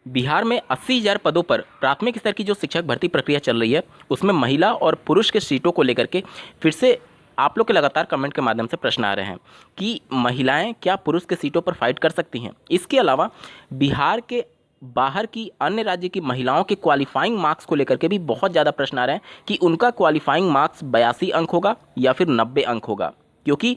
बिहार में 80,000 पदों पर प्राथमिक स्तर की जो शिक्षक भर्ती प्रक्रिया चल रही है उसमें महिला और पुरुष के सीटों को लेकर के फिर से आप लोग के लगातार कमेंट के माध्यम से प्रश्न आ रहे हैं कि महिलाएं क्या पुरुष के सीटों पर फाइट कर सकती हैं। इसके अलावा बिहार के बाहर की अन्य राज्य की महिलाओं के क्वालिफाइंग मार्क्स को लेकर के भी बहुत ज़्यादा प्रश्न आ रहे हैं कि उनका क्वालिफाइंग मार्क्स 82 अंक होगा या फिर 90 अंक होगा, क्योंकि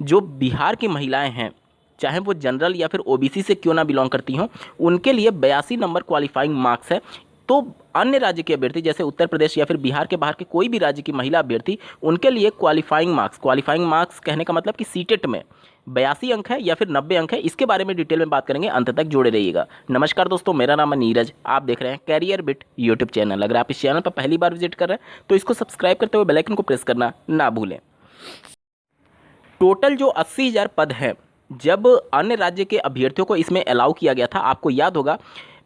जो बिहार की महिलाएं हैं चाहे वो जनरल या फिर ओबीसी से क्यों ना बिलोंग करती हों, उनके लिए 82 नंबर क्वालिफाइंग मार्क्स है। तो अन्य राज्य के अभ्यर्थी जैसे उत्तर प्रदेश या फिर बिहार के बाहर के कोई भी राज्य की महिला अभ्यर्थी, उनके लिए क्वालिफाइंग मार्क्स कहने का मतलब कि सीटेट में 82 अंक है या फिर 90 अंक है। इसके बारे में डिटेल में बात करेंगे, अंत तक जुड़े रहिएगा। नमस्कार दोस्तों, मेरा नाम है नीरज, आप देख रहे हैं कैरियर बिट यूट्यूब चैनल। अगर आप इस चैनल पर पहली बार विजिट कर रहे हैं तो इसको सब्सक्राइब करते हुए बेल आइकन को प्रेस करना ना भूलें। टोटल जो 80,000 पद हैं, जब अन्य राज्य के अभ्यर्थियों को इसमें अलाउ किया गया था, आपको याद होगा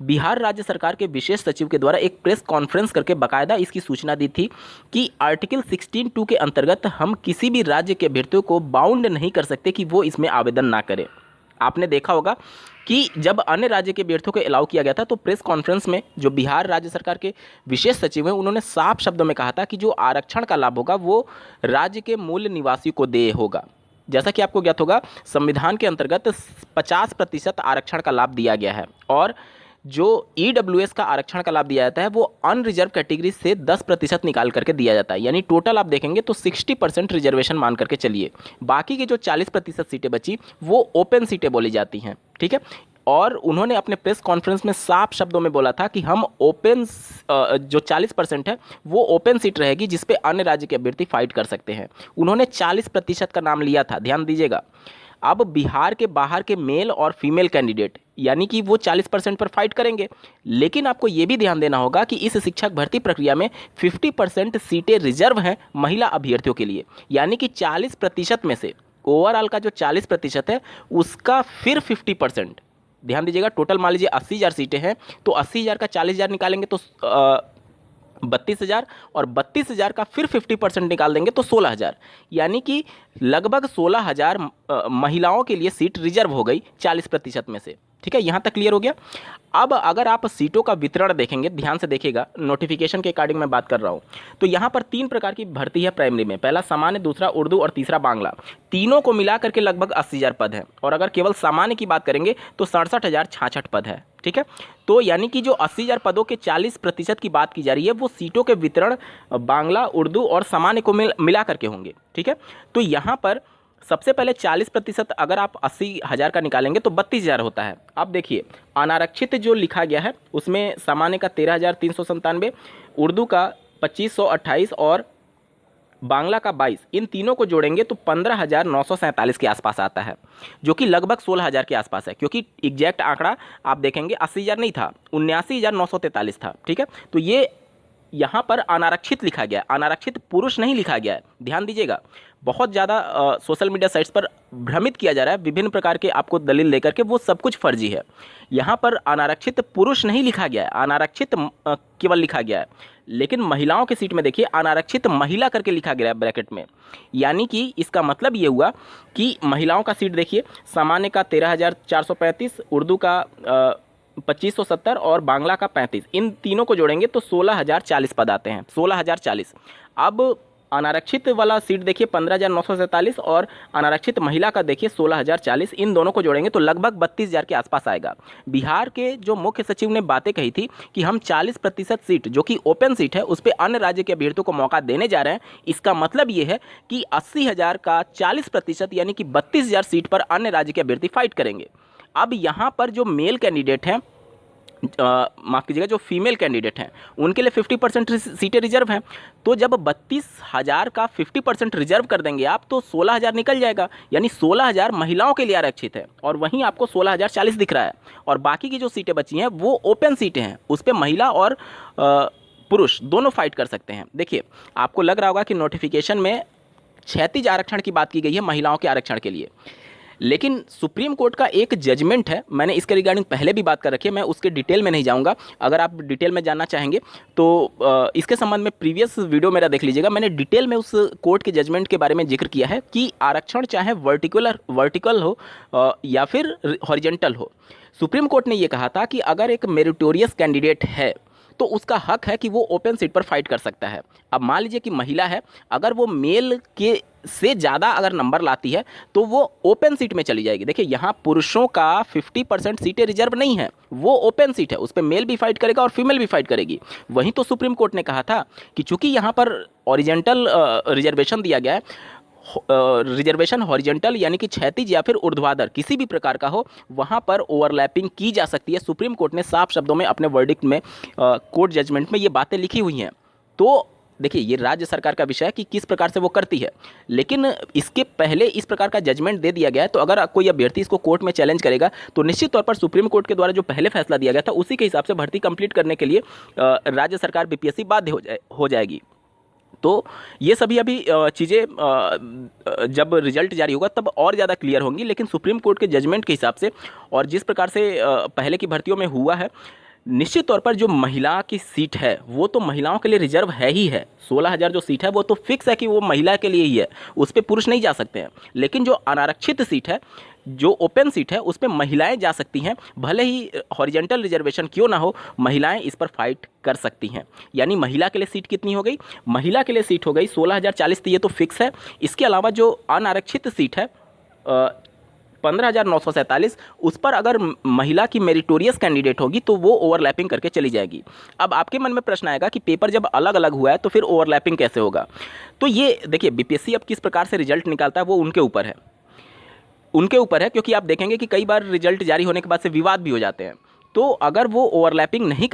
बिहार राज्य सरकार के विशेष सचिव के द्वारा एक प्रेस कॉन्फ्रेंस करके बाकायदा इसकी सूचना दी थी कि आर्टिकल 16(2) के अंतर्गत हम किसी भी राज्य के अभ्यर्थियों को बाउंड नहीं कर सकते कि वो इसमें आवेदन ना करें। आपने देखा होगा कि जब अन्य राज्य के अभ्यर्थियों को अलाउ किया गया था तो प्रेस कॉन्फ्रेंस में जो बिहार राज्य सरकार के विशेष सचिव हैं, उन्होंने साफ शब्दों में कहा था कि जो आरक्षण का लाभ होगा वो राज्य के मूल निवासी को देय होगा। जैसा कि आपको ज्ञात होगा, संविधान के अंतर्गत 50% आरक्षण का लाभ दिया गया है और जो ईडब्ल्यूएस का आरक्षण का लाभ दिया जाता है वो अनरिजर्व कैटेगरी से 10% निकाल करके दिया जाता है। यानी टोटल आप देखेंगे तो 60% रिजर्वेशन मान करके चलिए। बाकी की जो 40% सीटें बची वो ओपन सीटें बोली जाती हैं, ठीक है। और उन्होंने अपने प्रेस कॉन्फ्रेंस में साफ शब्दों में बोला था कि हम ओपन जो 40% है वो ओपन सीट रहेगी जिस पे अन्य राज्य के अभ्यर्थी फाइट कर सकते हैं। उन्होंने 40% का नाम लिया था, ध्यान दीजिएगा। अब बिहार के बाहर के मेल और फीमेल कैंडिडेट यानी कि वो 40% पर फाइट करेंगे, लेकिन आपको ये भी ध्यान देना होगा कि इस शिक्षक भर्ती प्रक्रिया में 50% सीटें रिजर्व हैं महिला अभ्यर्थियों के लिए। यानी कि 40% में से ओवरऑल का जो 40% है उसका फिर 50%, ध्यान दीजिएगा। टोटल मान लीजिए 80,000 सीटें हैं तो 80,000 का 40,000 निकालेंगे तो 32,000 और 32,000 का फिर 50% निकाल देंगे तो 16,000। यानी कि लगभग 16,000 महिलाओं के लिए सीट रिजर्व हो गई 40% में से, ठीक है। यहाँ तक क्लियर हो गया। अब अगर आप सीटों का वितरण देखेंगे, ध्यान से देखिएगा, नोटिफिकेशन के अकॉर्डिंग मैं बात कर रहा हूँ, तो यहाँ पर 3 प्रकार की भर्ती है प्राइमरी में। पहला सामान्य, दूसरा उर्दू और तीसरा बांग्ला। तीनों को मिला करके लगभग 80,000 पद है। और अगर केवल सामान्य की बात करेंगे तो 67,066 पद है, ठीक है। तो यानी कि जो 80,000 पदों के 40% की बात की जा रही है वो सीटों के वितरण बांग्ला, उर्दू और सामान्य को मिला करके होंगे, ठीक है। तो यहाँ पर सबसे पहले 40% अगर आप 80,000 का निकालेंगे तो 32,000 होता है। अब देखिए, अनारक्षित जो लिखा गया है उसमें सामान्य का 13,397, उर्दू का 2,528 और बांग्ला का 22, इन तीनों को जोड़ेंगे तो 15,947 के आसपास आता है, जो कि लगभग 16,000 के आसपास है। क्योंकि एग्जैक्ट आंकड़ा आप देखेंगे 80,000 नहीं था, 79,943 था, ठीक है। तो ये यहाँ पर अनारक्षित लिखा गया है, अनारक्षित पुरुष नहीं लिखा गया है, ध्यान दीजिएगा। बहुत ज़्यादा सोशल मीडिया साइट्स पर भ्रमित किया जा रहा है विभिन्न प्रकार के आपको दलील लेकर के, वो सब कुछ फर्जी है। यहाँ पर अनारक्षित पुरुष नहीं लिखा गया है, अनारक्षित केवल लिखा गया है। लेकिन महिलाओं के सीट में देखिए अनारक्षित महिला करके लिखा गया है ब्रैकेट में। यानी कि इसका मतलब ये हुआ कि महिलाओं का सीट देखिए, सामान्य का 13,435, उर्दू का 2,570 और बांग्ला का 35, इन तीनों को जोड़ेंगे तो 16,040 पद आते हैं, 16,040। अब अनारक्षित वाला सीट देखिए 15,947 और अनारक्षित महिला का देखिए 16,040, इन दोनों को जोड़ेंगे तो लगभग 32,000 के आसपास आएगा। बिहार के जो मुख्य सचिव ने बातें कही थी कि हम 40% सीट जो कि ओपन सीट है उस पर अन्य राज्य के अभ्यर्थियों को मौका देने जा रहे हैं। इसका मतलब ये है कि 80,000 का 40% यानी कि 32,000 सीट पर अन्य राज्य के अभ्यर्थी फाइट करेंगे। अब यहाँ पर जो मेल कैंडिडेट हैं, माफ़ कीजिएगा, जो फीमेल कैंडिडेट हैं उनके लिए 50% सीटें रिजर्व हैं। तो जब 32,000 का 50% रिजर्व कर देंगे आप तो 16,000 निकल जाएगा। यानी 16,000 महिलाओं के लिए आरक्षित है और वहीं आपको 16,040 दिख रहा है। और बाकी की जो सीटें बची हैं वो ओपन सीटें हैं, उस पर महिला और पुरुष दोनों फाइट कर सकते हैं। देखिए, आपको लग रहा होगा कि नोटिफिकेशन में क्षैतिज आरक्षण की बात की गई है महिलाओं के आरक्षण के लिए, लेकिन सुप्रीम कोर्ट का एक जजमेंट है, मैंने इसके रिगार्डिंग पहले भी बात कर रखी है, मैं उसके डिटेल में नहीं जाऊंगा। अगर आप डिटेल में जानना चाहेंगे तो इसके संबंध में प्रीवियस वीडियो मेरा देख लीजिएगा। मैंने डिटेल में उस कोर्ट के जजमेंट के बारे में जिक्र किया है कि आरक्षण चाहे वर्टिकल हो या फिर हॉरिजेंटल हो, सुप्रीम कोर्ट ने ये कहा था कि अगर एक मेरिटोरियस कैंडिडेट है तो उसका हक है कि वो ओपन सीट पर फाइट कर सकता है। अब मान लीजिए कि महिला है, अगर वो मेल के से ज़्यादा अगर नंबर लाती है तो वो ओपन सीट में चली जाएगी। देखिए यहाँ पुरुषों का 50% सीटें रिजर्व नहीं है, वो ओपन सीट है, उस पर मेल भी फाइट करेगा और फीमेल भी फाइट करेगी। वहीं तो सुप्रीम कोर्ट ने कहा था कि चूंकि यहाँ पर ऑरिजेंटल रिजर्वेशन दिया गया है, रिजर्वेशन हॉरिजेंटल यानी कि क्षैतिज या फिर ऊर्ध्वाधर किसी भी प्रकार का हो, वहां पर ओवरलैपिंग की जा सकती है। सुप्रीम कोर्ट ने साफ शब्दों में अपने वर्डिक्ट में, कोर्ट जजमेंट में ये बातें लिखी हुई हैं। तो देखिए ये राज्य सरकार का विषय है कि किस प्रकार से वो करती है, लेकिन इसके पहले इस प्रकार का जजमेंट दे दिया गया है। तो अगर कोई अभ्यर्थी इसको कोर्ट में चैलेंज करेगा तो निश्चित तौर पर सुप्रीम कोर्ट के द्वारा जो पहले फैसला दिया गया था उसी के हिसाब से भर्ती कंप्लीट करने के लिए राज्य सरकार बीपीएससी बाध्य हो जाएगी। तो ये सभी अभी चीज़ें जब रिजल्ट जारी होगा तब और ज़्यादा क्लियर होंगी, लेकिन सुप्रीम कोर्ट के जजमेंट के हिसाब से और जिस प्रकार से पहले की भर्तियों में हुआ है, निश्चित तौर पर जो महिला की सीट है वो तो महिलाओं के लिए रिजर्व है ही है। 16,000 जो सीट है वो तो फिक्स है कि वो महिला के लिए ही है, उस पर पुरुष नहीं जा सकते हैं। लेकिन जो अनारक्षित सीट है, जो ओपन सीट है, उस पर महिलाएं जा सकती हैं, भले ही हॉरिजेंटल रिजर्वेशन क्यों ना हो, महिलाएं इस पर फाइट कर सकती हैं। यानी महिला के लिए सीट कितनी हो गई? महिला के लिए सीट हो गई 16,040, तो ये तो फिक्स है। इसके अलावा जो अनारक्षित सीट है 15,947, उस पर अगर महिला की मेरिटोरियस कैंडिडेट होगी तो वो ओवरलैपिंग करके चली जाएगी। अब आपके मन में प्रश्न आएगा कि पेपर जब अलग अलग हुआ है तो फिर ओवरलैपिंग कैसे होगा? तो ये देखिए बीपीएससी अब किस प्रकार से रिजल्ट निकालता है वो उनके ऊपर है, क्योंकि आप देखेंगे कि कई बार रिजल्ट जारी होने के बाद से विवाद भी हो जाते हैं। तो अगर वो ओवरलैपिंग नहीं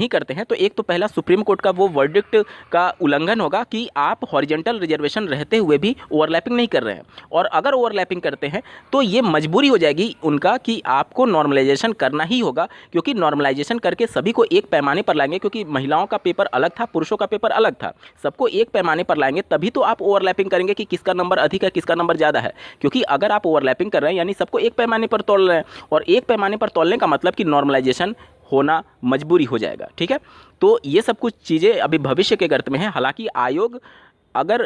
करते हैं तो एक तो पहला सुप्रीम कोर्ट का वो वर्डिक्ट का उल्लंघन होगा कि आप हॉरिजेंटल रिजर्वेशन रहते हुए भी ओवरलैपिंग नहीं कर रहे हैं, और अगर ओवरलैपिंग करते हैं तो ये मजबूरी हो जाएगी उनका कि आपको नॉर्मलाइजेशन करना ही होगा, क्योंकि नॉर्मलाइजेशन करके सभी को एक पैमाने पर लाएंगे, क्योंकि महिलाओं का पेपर अलग था, पुरुषों का पेपर अलग था, सबको एक पैमाने पर लाएंगे, तभी तो आप ओवरलैपिंग करेंगे कि किसका नंबर अधिक है, किसका नंबर ज़्यादा है। क्योंकि अगर आप ओवरलैपिंग कर रहे हैं यानी सबको एक पैमाने पर तोल रहे हैं, और एक पैमाने पर तोलने का मतलब कि नॉर्मलाइजेशन होना मजबूरी हो जाएगा। ठीक है, तो ये सब कुछ चीज़ें अभी भविष्य के गर्त में है। हालांकि आयोग अगर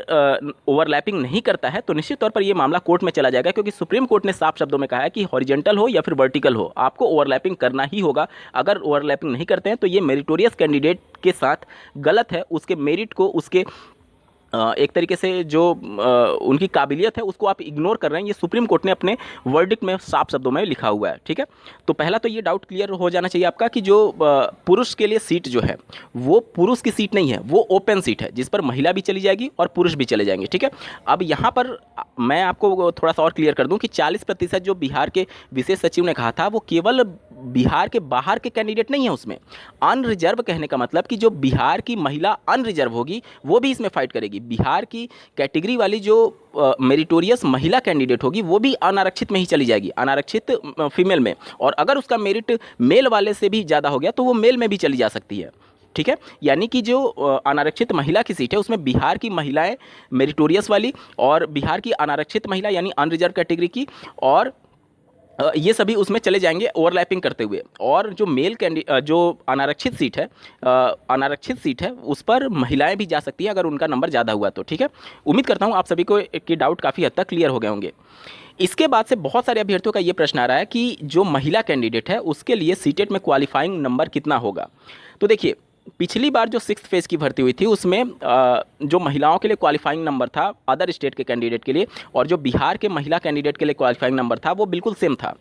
ओवरलैपिंग नहीं करता है तो निश्चित तौर पर ये मामला कोर्ट में चला जाएगा, क्योंकि सुप्रीम कोर्ट ने साफ शब्दों में कहा है कि हॉरिजेंटल हो या फिर वर्टिकल हो, आपको ओवरलैपिंग करना ही होगा। अगर ओवरलैपिंग नहीं करते हैं तो ये मेरिटोरियस कैंडिडेट के साथ गलत है, उसके मेरिट को, उसके एक तरीके से जो उनकी काबिलियत है उसको आप इग्नोर कर रहे हैं। ये सुप्रीम कोर्ट ने अपने वर्डिक्ट में साफ शब्दों में लिखा हुआ है। ठीक है, तो पहला तो ये डाउट क्लियर हो जाना चाहिए आपका कि जो पुरुष के लिए सीट जो है वो पुरुष की सीट नहीं है, वो ओपन सीट है जिस पर महिला भी चली जाएगी और पुरुष भी चले जाएंगे। ठीक है, अब यहाँ पर मैं आपको थोड़ा सा और क्लियर कर दूँ कि 40% जो बिहार के विशेष सचिव ने कहा था वो केवल बिहार के बाहर के कैंडिडेट नहीं है, उसमें अनरिजर्व कहने का मतलब कि जो बिहार की महिला अनरिजर्व होगी वो भी इसमें फाइट करेगी। बिहार की कैटेगरी वाली जो मेरिटोरियस महिला कैंडिडेट होगी वो भी अनारक्षित में ही चली जाएगी, अनारक्षित फीमेल में, और अगर उसका मेरिट मेल वाले से भी ज़्यादा हो गया तो वो मेल में भी चली जा सकती है। ठीक है, यानी कि जो अनारक्षित महिला की सीट है उसमें बिहार की महिलाएं मेरिटोरियस वाली और बिहार की अनारक्षित महिला यानी अनरिजर्व कैटेगरी की, और ये सभी उसमें चले जाएंगे ओवरलैपिंग करते हुए। और जो जो अनारक्षित सीट है उस पर महिलाएं भी जा सकती हैं अगर उनका नंबर ज़्यादा हुआ तो। ठीक है, उम्मीद करता हूँ आप सभी को कि डाउट काफ़ी हद तक क्लियर हो गए होंगे। इसके बाद से बहुत सारे अभ्यर्थियों का ये प्रश्न आ रहा है कि जो महिला कैंडिडेट है उसके लिए सीटेट में क्वालिफाइंग नंबर कितना होगा। तो देखिए पिछली बार जो 6th फेज़ की भर्ती हुई थी उसमें जो महिलाओं के लिए क्वालिफाइंग नंबर था अदर स्टेट के कैंडिडेट के लिए, और जो बिहार के महिला कैंडिडेट के लिए क्वालिफाइंग नंबर था वो बिल्कुल सेम था,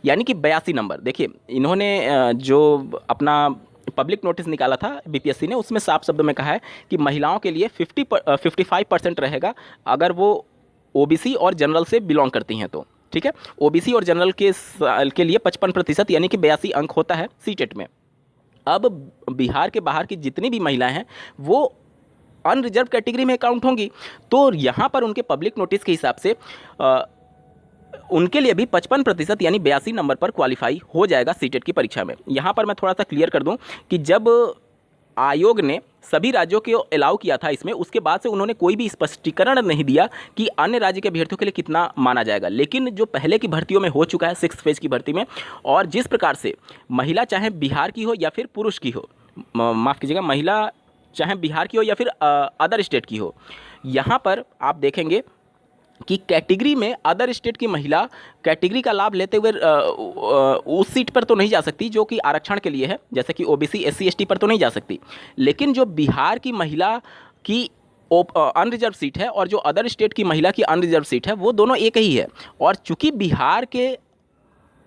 यानी कि 82 नंबर। देखिए इन्होंने जो अपना पब्लिक नोटिस निकाला था बीपीएससी ने उसमें साफ शब्दों में कहा है कि महिलाओं के लिए 55% रहेगा अगर वो ओबीसी और जनरल से बिलोंग करती हैं तो। ठीक है, ओबीसी और जनरल के लिए 55% यानी कि 82 अंक होता है सीटेट में। अब बिहार के बाहर की जितनी भी महिलाएं हैं वो अनरिजर्व कैटेगरी में काउंट होंगी, तो यहाँ पर उनके पब्लिक नोटिस के हिसाब से उनके लिए भी 55% यानी 82 नंबर पर क्वालिफाई हो जाएगा सीटेट की परीक्षा में। यहाँ पर मैं थोड़ा सा क्लियर कर दूँ कि जब आयोग ने सभी राज्यों को अलाउ किया था इसमें, उसके बाद से उन्होंने कोई भी स्पष्टीकरण नहीं दिया कि अन्य राज्य के अभ्यर्थियों के लिए कितना माना जाएगा। लेकिन जो पहले की भर्तियों में हो चुका है 6th फेज़ की भर्ती में, और जिस प्रकार से महिला चाहे बिहार की हो या फिर पुरुष की हो, माफ़ कीजिएगा, महिला चाहे बिहार की हो या फिर अदर स्टेट की हो, यहाँ पर आप देखेंगे कि कैटेगरी में अदर स्टेट की महिला कैटेगरी का लाभ लेते हुए उस सीट पर तो नहीं जा सकती जो कि आरक्षण के लिए है, जैसे कि ओबीसी एससी एसटी पर तो नहीं जा सकती, लेकिन जो बिहार की महिला की अनरिजर्व सीट है और जो अदर स्टेट की महिला की अनरिजर्व सीट है वो दोनों एक ही है। और चूंकि बिहार के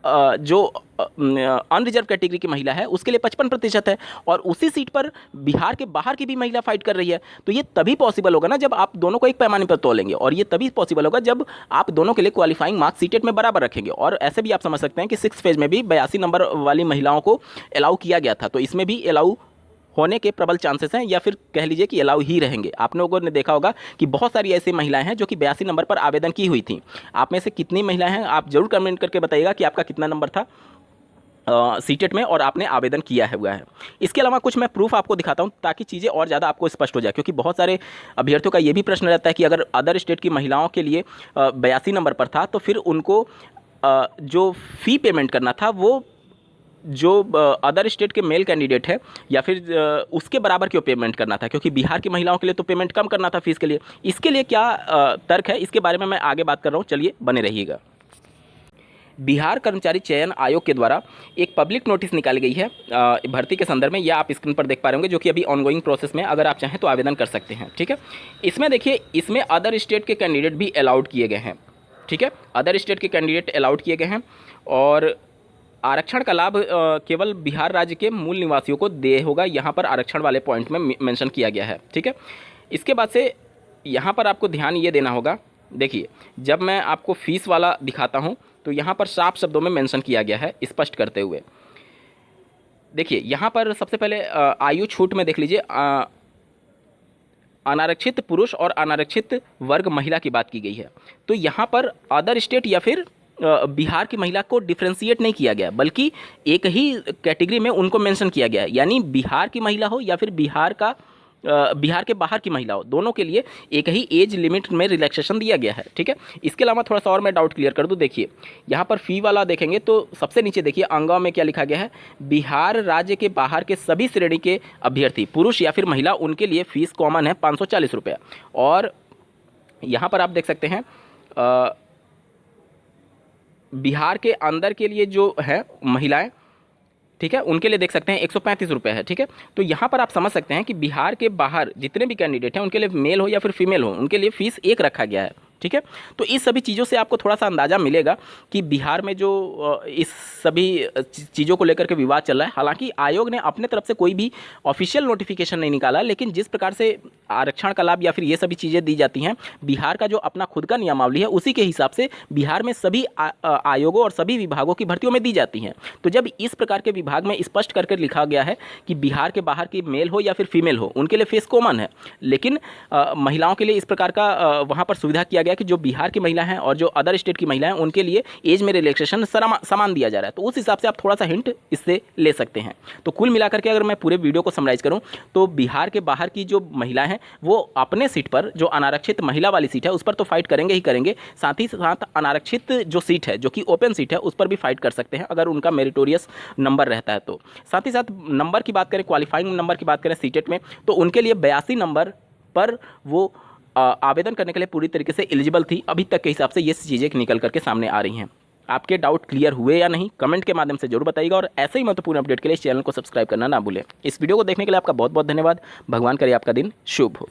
जो अनरिजर्व कैटेगरी की महिला है उसके लिए 55% है और उसी सीट पर बिहार के बाहर की भी महिला फाइट कर रही है, तो ये तभी पॉसिबल होगा ना जब आप दोनों को एक पैमाने पर तोलेंगे, और ये तभी पॉसिबल होगा जब आप दोनों के लिए क्वालिफाइंग मार्क्स सीटेट में बराबर रखेंगे। और ऐसे भी आप समझ सकते हैं कि 6th फेज में भी 82 नंबर वाली महिलाओं को अलाउ किया गया था, तो इसमें भी अलाउ होने के प्रबल चांसेस हैं, या फिर कह लीजिए कि अलाउ ही रहेंगे। आप लोगों ने देखा होगा कि बहुत सारी ऐसी महिलाएं हैं जो कि 82 नंबर पर आवेदन की हुई थी। आप में से कितनी महिलाएं हैं आप जरूर कमेंट करके बताइएगा कि आपका कितना नंबर था सीटेट में और आपने आवेदन किया हुआ है। इसके अलावा कुछ मैं प्रूफ आपको दिखाता हूं ताकि चीज़ें और ज़्यादा आपको स्पष्ट हो जाए, क्योंकि बहुत सारे अभ्यर्थियों का ये भी प्रश्न रहता है कि अगर अदर स्टेट की महिलाओं के लिए 82 नंबर पर था तो फिर उनको जो फ़ी पेमेंट करना था वो जो अदर स्टेट के मेल कैंडिडेट है या फिर उसके बराबर क्यों पेमेंट करना था, क्योंकि बिहार की महिलाओं के लिए तो पेमेंट कम करना था फीस के लिए। इसके लिए क्या तर्क है, इसके बारे में मैं आगे बात कर रहा हूँ, चलिए बने रहिएगा। बिहार कर्मचारी चयन आयोग के द्वारा एक पब्लिक नोटिस निकाली गई है भर्ती के संदर्भ में, यह आप स्क्रीन पर देख पा रहे होंगे, जो कि अभी ऑनगोइंग प्रोसेस में, अगर आप चाहें तो आवेदन कर सकते हैं। ठीक है, इसमें देखिए, इसमें अदर स्टेट के कैंडिडेट भी अलाउड किए गए हैं। ठीक है, अदर स्टेट के कैंडिडेट अलाउड किए गए हैं और आरक्षण का लाभ केवल बिहार राज्य के मूल निवासियों को दे होगा, यहाँ पर आरक्षण वाले पॉइंट में मेंशन किया गया है। ठीक है, इसके बाद से यहाँ पर आपको ध्यान ये देना होगा, देखिए जब मैं आपको फीस वाला दिखाता हूँ तो यहाँ पर साफ शब्दों में मेंशन किया गया है स्पष्ट करते हुए। देखिए यहाँ पर सबसे पहले आयु छूट में देख लीजिए, अनारक्षित पुरुष और अनारक्षित वर्ग महिला की बात की गई है। तो यहाँ पर अदर स्टेट या फिर बिहार की महिला को डिफ्रेंशिएट नहीं किया गया, बल्कि एक ही कैटेगरी में उनको मेंशन किया गया है, यानी बिहार की महिला हो या फिर बिहार के बाहर की महिला हो, दोनों के लिए एक ही एज लिमिट में रिलैक्सेशन दिया गया है। ठीक है, इसके अलावा थोड़ा सा और मैं डाउट क्लियर कर दूं, देखिए यहाँ पर फी वाला देखेंगे तो सबसे नीचे देखिए अंगा में क्या लिखा गया है, बिहार राज्य के बाहर के सभी श्रेणी के अभ्यर्थी पुरुष या फिर महिला, उनके लिए फीस कॉमन है 540 रुपये। और यहाँ पर आप देख सकते हैं बिहार के अंदर के लिए जो है महिलाएं, ठीक है, उनके लिए देख सकते हैं 135 रुपये है। ठीक है, तो यहाँ पर आप समझ सकते हैं कि बिहार के बाहर जितने भी कैंडिडेट हैं उनके लिए मेल हो या फिर फीमेल हो, उनके लिए फीस एक रखा गया है। ठीक है, तो इस सभी चीज़ों से आपको थोड़ा सा अंदाज़ा मिलेगा कि बिहार में जो इस सभी चीज़ों को लेकर के विवाद चल रहा है। हालांकि आयोग ने अपने तरफ से कोई भी ऑफिशियल नोटिफिकेशन नहीं निकाला, लेकिन जिस प्रकार से आरक्षण का लाभ या फिर ये सभी चीज़ें दी जाती हैं, बिहार का जो अपना खुद का नियमावली है उसी के हिसाब से बिहार में सभी आयोगों और सभी विभागों की भर्तियों में दी जाती हैं। तो जब इस प्रकार के विभाग में स्पष्ट करके लिखा गया है कि बिहार के बाहर की मेल हो या फिर फीमेल हो, उनके लिए फीस कॉमन है, लेकिन महिलाओं के लिए इस प्रकार का वहाँ पर सुविधा किया गया कि जो बिहार की महिला हैं और जो अदर स्टेट की महिला हैं उनके लिए एज में रिलैक्सेशन समान दिया जा रहा है। तो उस हिसाब से आप थोड़ा सा हिंट इससे ले सकते हैं। तो कुल मिलाकर के अगर मैं पूरे वीडियो को समराइज करूं तो बिहार के बाहर की जो महिलाएं हैं वो अपने सीट पर, जो अनारक्षित महिला वाली सीट है उस पर तो फाइट करेंगे ही करेंगे, साथ ही साथ अनारक्षित जो सीट है जो कि ओपन सीट है उस पर भी फाइट कर सकते हैं अगर उनका मेरिटोरियस नंबर रहता है तो। साथ ही साथ नंबर की बात करें, क्वालिफाइंग नंबर की बात करें सीटेट में, तो उनके लिए 82 नंबर पर वो आवेदन करने के लिए पूरी तरीके से एलिजिबल थी। अभी तक के हिसाब से ये चीज़ें निकल करके सामने आ रही हैं। आपके डाउट क्लियर हुए या नहीं कमेंट के माध्यम से जरूर बताइएगा, और ऐसे ही महत्वपूर्ण अपडेट के लिए इस चैनल को सब्सक्राइब करना ना भूलें। इस वीडियो को देखने के लिए आपका बहुत बहुत धन्यवाद। भगवान करे आपका दिन शुभ हो।